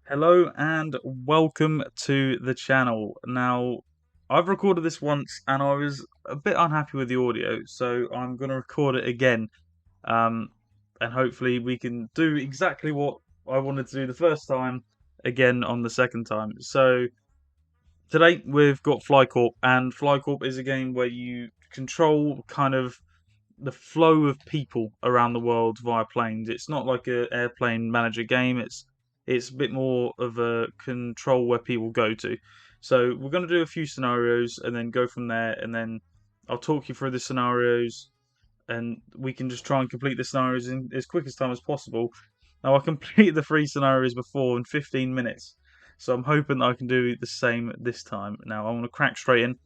Hello and welcome to the channel. Now, I've recorded this once and I was a bit unhappy with the audio, so I'm going to record it again. Um, and hopefully we can do exactly what I wanted to do the first time again on the second time. So, today we've got FlyCorp, and FlyCorp is a game where you control kind of the flow of people around the world via planes. It's not like a airplane manager game. It's a bit more of a control where people go to. So we're going to do a few scenarios and then go from there, and then I'll talk you through the scenarios, and we can just try and complete the scenarios in as quick as time as possible. Now I completed the three scenarios before in 15 minutes, so I'm hoping that I can do the same this time. Now I'm going to crack straight in.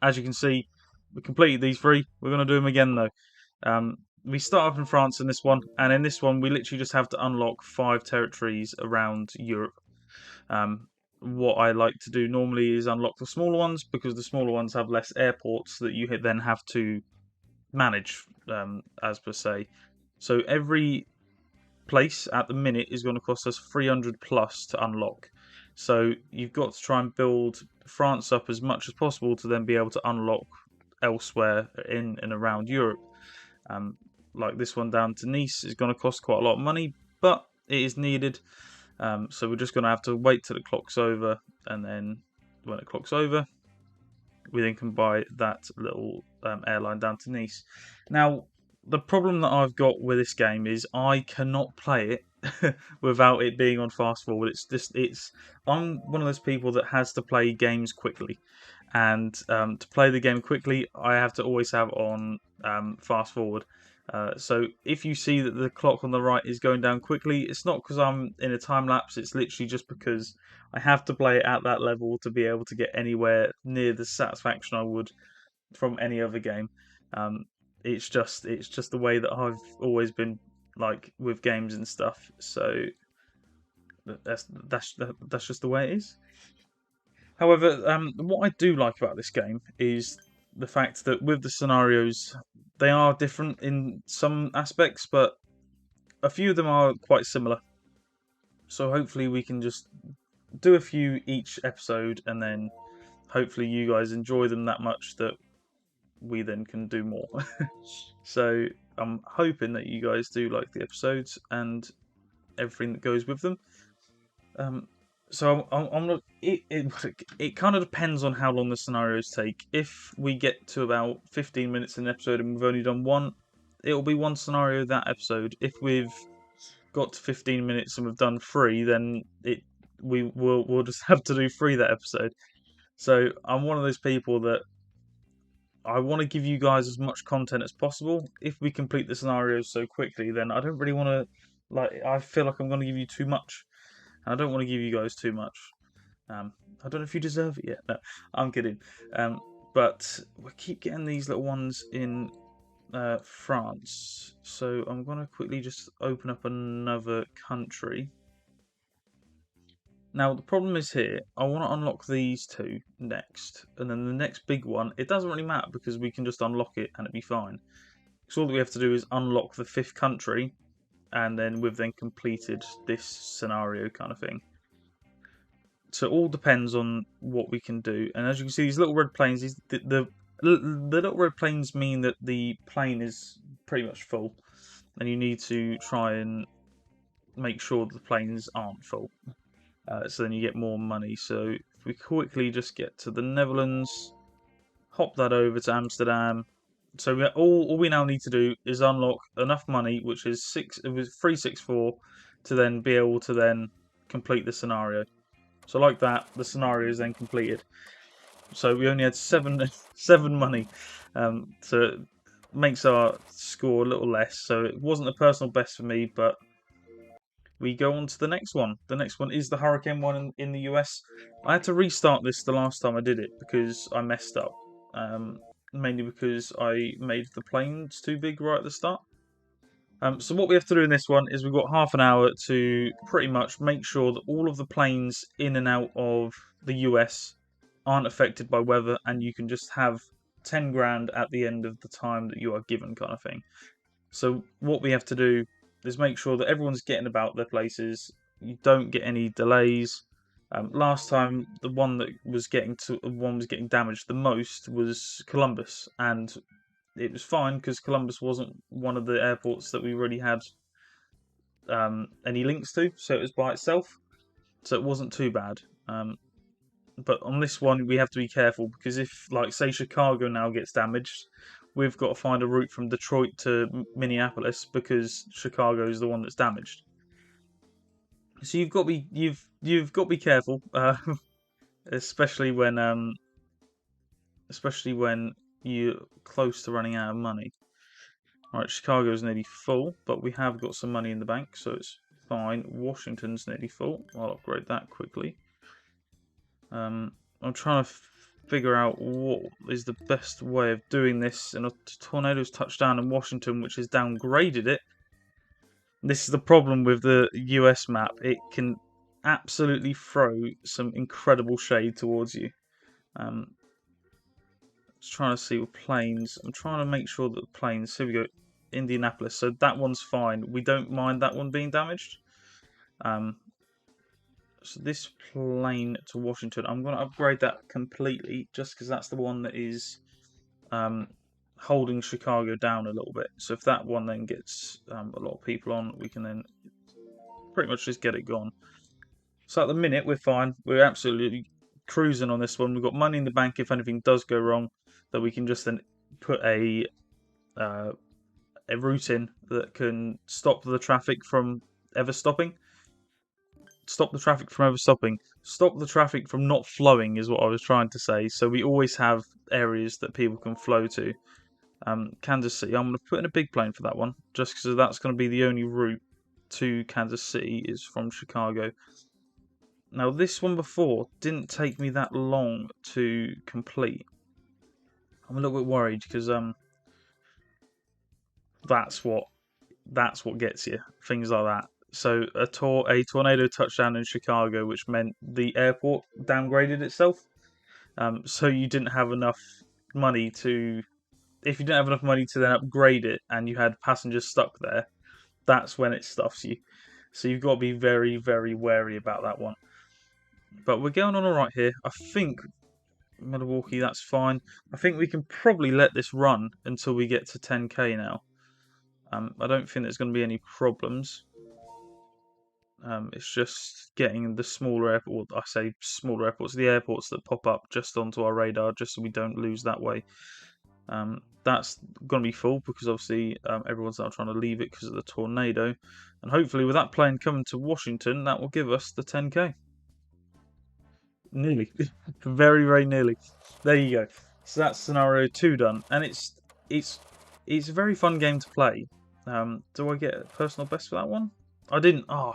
As you can see, we completed these three. We're going to do them again though. We start off in France in this one, and in this one we literally just have to unlock 5 territories around Europe. Um, what I like to do normally is unlock the smaller ones because the smaller ones have less airports that you then have to manage, as per se. So every place at the minute is going to cost us 300 plus to unlock. So you've got to try and build France up as much as possible to then be able to unlock elsewhere in and around Europe. Um, like this one down to Nice is going to cost quite a lot of money, but it is needed. So we're just going to have to wait till the clock's over, and then when it clock's over, we then can buy that little airline down to Nice. Now, the problem that I've got with this game is I cannot play it without it being on fast forward. I'm one of those people that has to play games quickly, and to play the game quickly, I have to always have on fast forward. So if you see that the clock on the right is going down quickly, it's not because I'm in a time lapse. It's literally just because I have to play it at that level to be able to get anywhere near the satisfaction I would from any other game. Um, it's just the way that I've always been like with games and stuff. So that's just the way it is. However, what I do like about this game is the fact that with the scenarios, they are different in some aspects, but a few of them are quite similar. So hopefully we can just do a few each episode, and then hopefully you guys enjoy them that much that we then can do more. So I'm hoping that you guys do like the episodes and everything that goes with them. Um, so I'm not. It kind of depends on how long the scenarios take. If we get to about 15 minutes in an episode and we've only done one, it'll be one scenario that episode. If we've got to 15 minutes and we've done three, then we'll just have to do three that episode. So I'm one of those people that I want to give you guys as much content as possible. If we complete the scenarios so quickly, then I don't really want to. Like, I feel like I'm going to give you too much, and I don't want to give you guys too much. I don't know if you deserve it yet. No, I'm kidding. But we keep getting these little ones in France. So I'm going to quickly just open up another country. Now, the problem is here, I want to unlock these two next, and then the next big one, it doesn't really matter because we can just unlock it and it'd be fine. So all that we have to do is unlock the 5th country, and then we've then completed this scenario kind of thing. So it all depends on what we can do. And as you can see, these little red planes, the little red planes mean that the plane is pretty much full, and you need to try and make sure that the planes aren't full. So then you get more money. So if we quickly just get to the Netherlands, hop that over to Amsterdam. So all we now need to do is unlock enough money, which is 364, to then be able to then complete the scenario. So like that, the scenario is then completed. So we only had seven money, so it makes our score a little less. So it wasn't a personal best for me, but we go on to the next one. The next one is the Hurricane one in the US. I had to restart this the last time I did it because I messed up. Mainly because I made the planes too big right at the start. So what we have to do in this one is we've got half an hour to pretty much make sure that all of the planes in and out of the US aren't affected by weather, and you can just have 10 grand at the end of the time that you are given, kind of thing. So what we have to do is make sure that everyone's getting about their places. you don't get any delays. Last time, the one was getting damaged the most was Columbus, and it was fine because Columbus wasn't one of the airports that we really had any links to, so it was by itself, so it wasn't too bad. But on this one, we have to be careful because if, like, say, Chicago now gets damaged, we've got to find a route from Detroit to Minneapolis because Chicago is the one that's damaged. So you've got to be careful, especially when you're close to running out of money. All right, Chicago's nearly full, but we have got some money in the bank, so it's fine. Washington's nearly full. I'll upgrade that quickly. I'm trying to figure out what is the best way of doing this. And a tornado's touched down in Washington, which has downgraded it. This is the problem with the US map. It can absolutely throw some incredible shade towards you. Just trying to see with planes. I'm trying to make sure that the planes. Here we go. Indianapolis. So that one's fine. We don't mind that one being damaged. So this plane to Washington, I'm going to upgrade that completely just because that's the one that is holding Chicago down a little bit. So if that one then gets a lot of people on, we can then pretty much just get it gone. So at the minute, we're fine. We're absolutely cruising on this one. We've got money in the bank if anything does go wrong, that we can just then put a route in that can stop the traffic from ever stopping. Stop the traffic from ever stopping. Stop the traffic from not flowing is what I was trying to say. So we always have areas that people can flow to. Kansas City, I'm going to put in a big plane for that one, just because that's going to be the only route to Kansas City is from Chicago. Now this one before didn't take me that long to complete. I'm a little bit worried because that's what gets you, things like that. So a tornado touchdown in Chicago, which meant the airport downgraded itself. So you didn't have enough money to, if you didn't have enough money to then upgrade it, and you had passengers stuck there, that's when it stuffs you. So you've got to be very, very wary about that one. But we're going on all right here. I think Milwaukee, that's fine. I think we can probably let this run until we get to 10k now. I don't think there's going to be any problems. It's just getting the smaller airport. I say smaller airports, the airports that pop up just onto our radar, just so we don't lose that way. That's going to be full because obviously everyone's now trying to leave it because of the tornado. And hopefully, with that plane coming to Washington, that will give us the 10k. Nearly, very, very nearly. There you go. So that's scenario 2 done, and it's a very fun game to play. Do I get a personal best for that one? I didn't. Oh,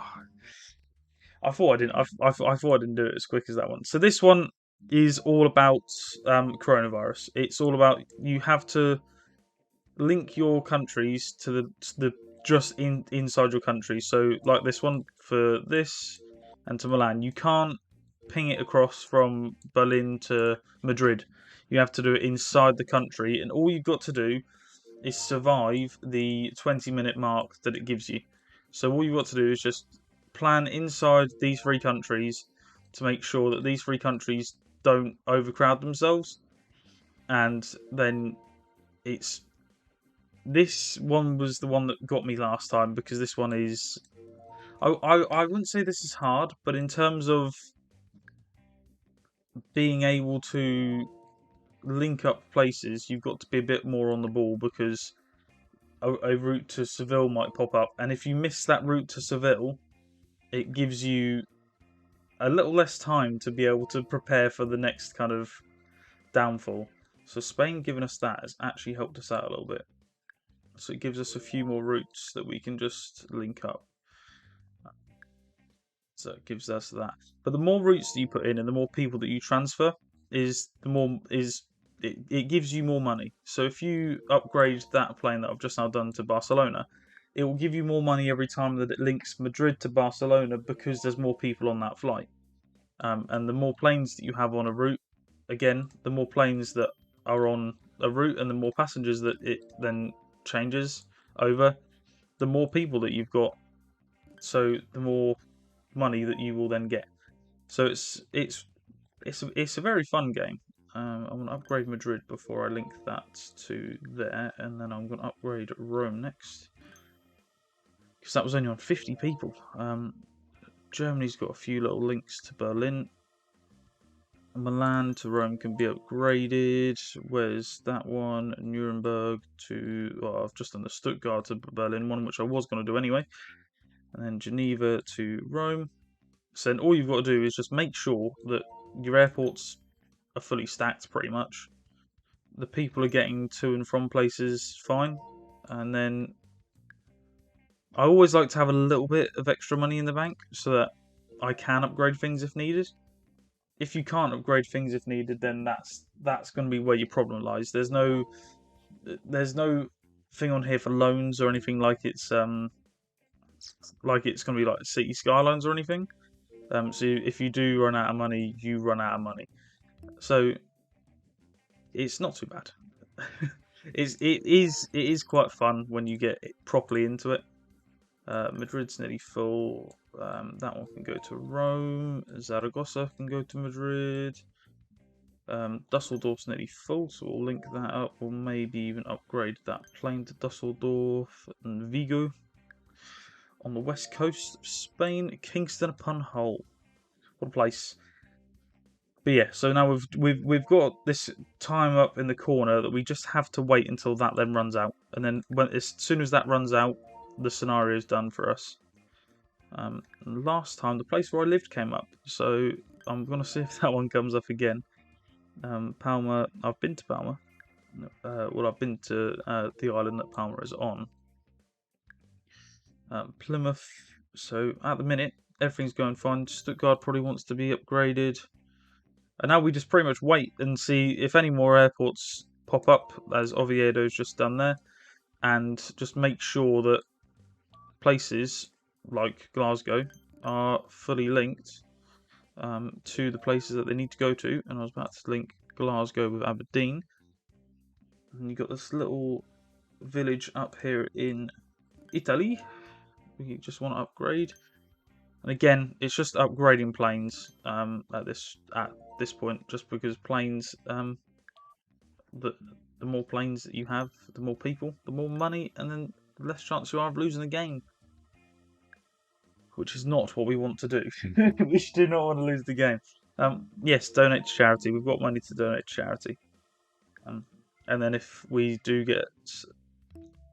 I thought I didn't. I thought I didn't do it as quick as that one. So this one is all about coronavirus. It's all about you have to link your countries to the just inside your country. So like this one for this and to Milan, you can't ping it across from Berlin to Madrid. You have to do it inside the country, and all you've got to do is survive the 20-minute mark that it gives you. So all you've got to do is just plan inside these 3 countries to make sure that these 3 countries don't overcrowd themselves. And then this one was the one that got me last time because this one is, I wouldn't say this is hard, but in terms of being able to link up places, you've got to be a bit more on the ball because a route to Seville might pop up, and if you miss that route to Seville, it gives you a little less time to be able to prepare for the next kind of downfall. So Spain giving us that has actually helped us out a little bit. So it gives us a few more routes that we can just link up. So it gives us that. But the more routes that you put in and the more people that you transfer it gives you more money. So if you upgrade that plane that I've just now done to Barcelona, it will give you more money every time that it links Madrid to Barcelona because there's more people on that flight. And the more planes that you have on a route, again, the more planes that are on a route and the more passengers that it then changes over, the more people that you've got. So the more money that you will then get. So it's a very fun game. I'm going to upgrade Madrid before I link that to there, and then I'm going to upgrade Rome next, because that was only on 50 people. Germany's got a few little links to Berlin. Milan to Rome can be upgraded. Where's that one? Nuremberg to, well, I've just done the Stuttgart to Berlin one, which I was going to do anyway. And then Geneva to Rome. So then all you've got to do is just make sure that your airports are fully stacked pretty much. The people are getting to and from places fine. And then I always like to have a little bit of extra money in the bank so that I can upgrade things if needed. If you can't upgrade things if needed, then that's going to be where your problem lies. There's no thing on here for loans or anything like it's going to be like city skylines or anything. So if you do run out of money, you run out of money. So it's not too bad. It is quite fun when you get properly into it. Madrid's nearly full. That one can go to Rome. Zaragoza can go to Madrid. Dusseldorf's nearly full, so we'll link that up. We'll maybe even upgrade that plane to Dusseldorf and Vigo. On the west coast of Spain, Kingston upon Hull. What a place! But yeah, so now we've got this time up in the corner that we just have to wait until that then runs out, and then as soon as that runs out, the scenario is done for us. Last time the place where I lived came up, so I'm gonna see if that one comes up again. Palma, I've been to Palma. Well, I've been to the island that Palma is on. Plymouth. So at the minute, everything's going fine. Stuttgart probably wants to be upgraded. And now we just pretty much wait and see if any more airports pop up, as Oviedo's just done there, and just make sure that places like Glasgow are fully linked to the places that they need to go to. And I was about to link Glasgow with Aberdeen. And you've got this little village up here in Italy. We just want to upgrade. And again, it's just upgrading planes at this point, just because planes, the more planes that you have, the more people, the more money, and then the less chance you are of losing the game. Which is not what we want to do. We do not want to lose the game. Yes, donate to charity. We've got money to donate to charity. And then if we do get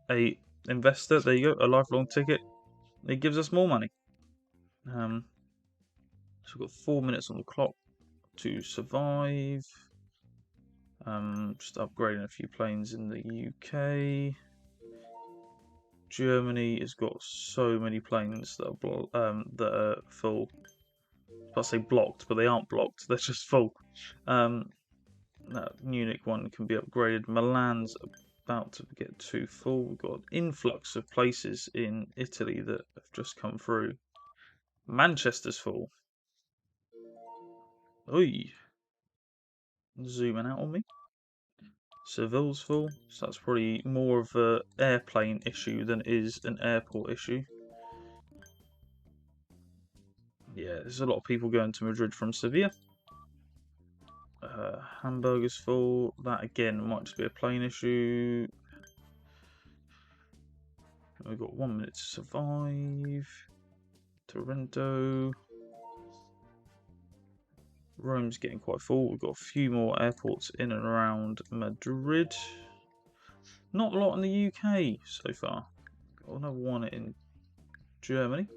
a investor, there you go, a lifelong ticket, it gives us more money. So we've got 4 minutes on the clock to survive. Just upgrading a few planes in the UK. Germany has got so many planes that are full. I was about to say blocked, but they aren't blocked. They're just full. That Munich one can be upgraded. Milan's about to get too full. We've got an influx of places in Italy that have just come through. Manchester's full. Oi. Zooming out on me. Seville's full, so that's probably more of an airplane issue than it is an airport issue. Yeah, there's a lot of people going to Madrid from Sevilla. Hamburg is full. That again might just be a plane issue. We've got 1 minute to survive. Torrento. Rome's getting quite full. We've got a few more airports in and around Madrid. Not a lot in the UK so far. Got another one in Germany.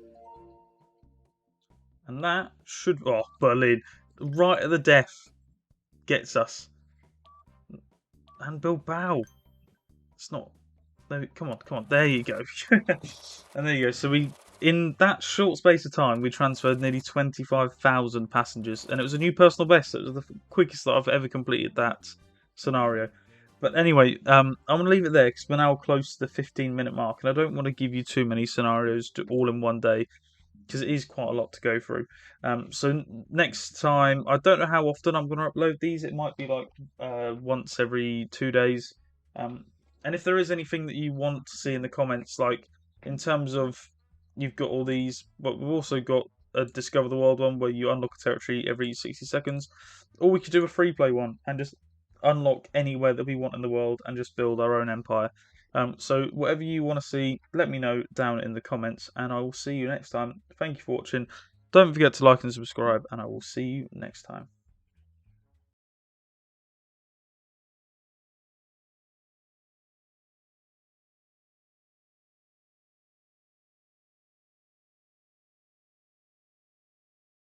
And that should... Oh, Berlin. Right at the death. Gets us. And Bilbao. It's not... Come on. There you go. And there you go. So in that short space of time, we transferred nearly 25,000 passengers. And it was a new personal best. It was the quickest that I've ever completed that scenario. But anyway, I'm going to leave it there because we're now close to the 15-minute mark. And I don't want to give you too many scenarios all in one day, because it is quite a lot to go through. So next time, I don't know how often I'm going to upload these. It might be like once every 2 days. And if there is anything that you want to see in the comments, like in terms of you've got all these, but we've also got a Discover the World one where you unlock a territory every 60 seconds, or we could do a free play one and just unlock anywhere that we want in the world and just build our own empire. So whatever you want to see, let me know down in the comments, and I will see you next time. Thank you for watching. Don't forget to like and subscribe, and I will see you next time.